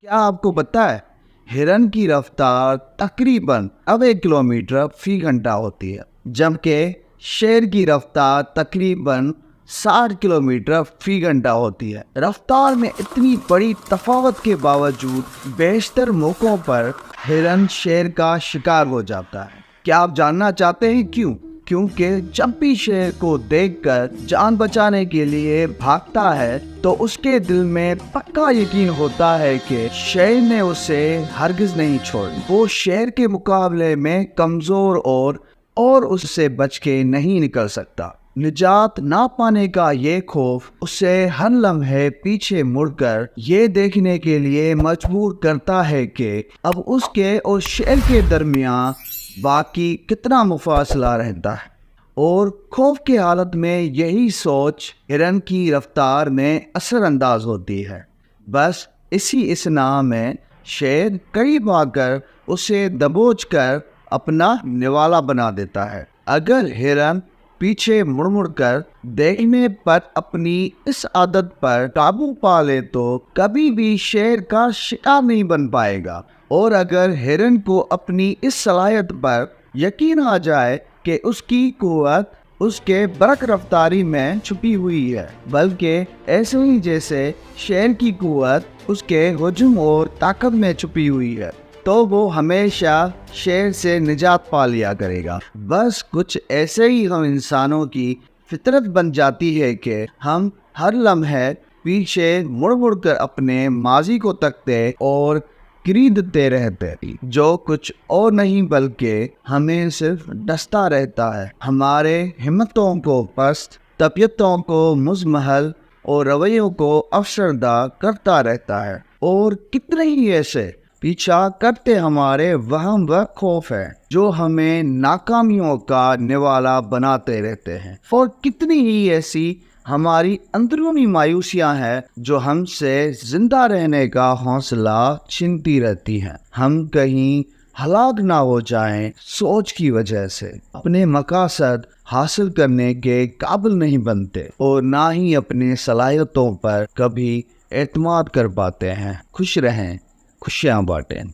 क्या आपको पता है हिरन की रफ्तार तकरीबन 1 किलोमीटर फी घंटा होती है, जबकि शेर की रफ्तार तकरीबन 60 किलोमीटर फी घंटा होती है। रफ्तार में इतनी बड़ी तफावत के बावजूद बेशतर मौकों पर हिरन शेर का शिकार हो जाता है। क्या आप जानना चाहते हैं क्यों? क्योंकि जब भी शेर को देखकर जान बचाने के लिए भागता है तो उसके दिल में पक्का यकीन होता है कि शेर ने उसे हरगिज नहीं छोड़ी। वो शेर के मुकाबले में कमजोर और उससे बच के नहीं निकल सकता। निजात ना पाने का ये खौफ उसे हर लम्हे पीछे मुड़कर ये देखने के लिए मजबूर करता है कि अब उसके और शेर के दरमियान बाकी कितना मुफासला रहता है। और खौफ की हालत में यही सोच हिरन की रफ्तार में असरअंदाज होती है। बस इसी इसना में शेर करीब आकर उसे दबोच कर अपना निवाला बना देता है। अगर हिरन पीछे मुड़ कर देखने पर अपनी इस आदत पर काबू पा ले तो कभी भी शेर का शिकार नहीं बन पाएगा। और अगर हिरन को अपनी इस सलाहियत पर यकीन आ जाए कि उसकी कुव्वत उसके बरक रफ्तारी में छुपी हुई है, बल्कि ऐसे ही जैसे शेर की कुव्वत उसके हुजूम और ताकत में छुपी हुई है, तो वो हमेशा शेर से निजात पा लिया करेगा। बस कुछ ऐसे ही हम इंसानों की फितरत बन जाती है कि हम हर लम्हे पीछे मुड़ कर अपने माजी को तकते और खरीदते रहते, जो कुछ और नहीं बल्कि हमें सिर्फ डसता रहता है, हमारे हिम्मतों को पस्त, तबीयतों को मुजमहल और रवैयों को अफसरदा करता रहता है। और कितने ही ऐसे पीछा करते हमारे वहम व खौफ है जो हमें नाकामियों का निवाला बनाते रहते हैं। और कितनी ही ऐसी हमारी अंदरूनी मायूसियां हैं जो हमसे जिंदा रहने का हौसला छीनती रहती हैं। हम कहीं हलाक ना हो जाएं सोच की वजह से, अपने मकासद हासिल करने के काबिल नहीं बनते और ना ही अपने सलाहियतों पर कभी एतमाद कर पाते हैं। खुश रहें, खुशियां बांटें।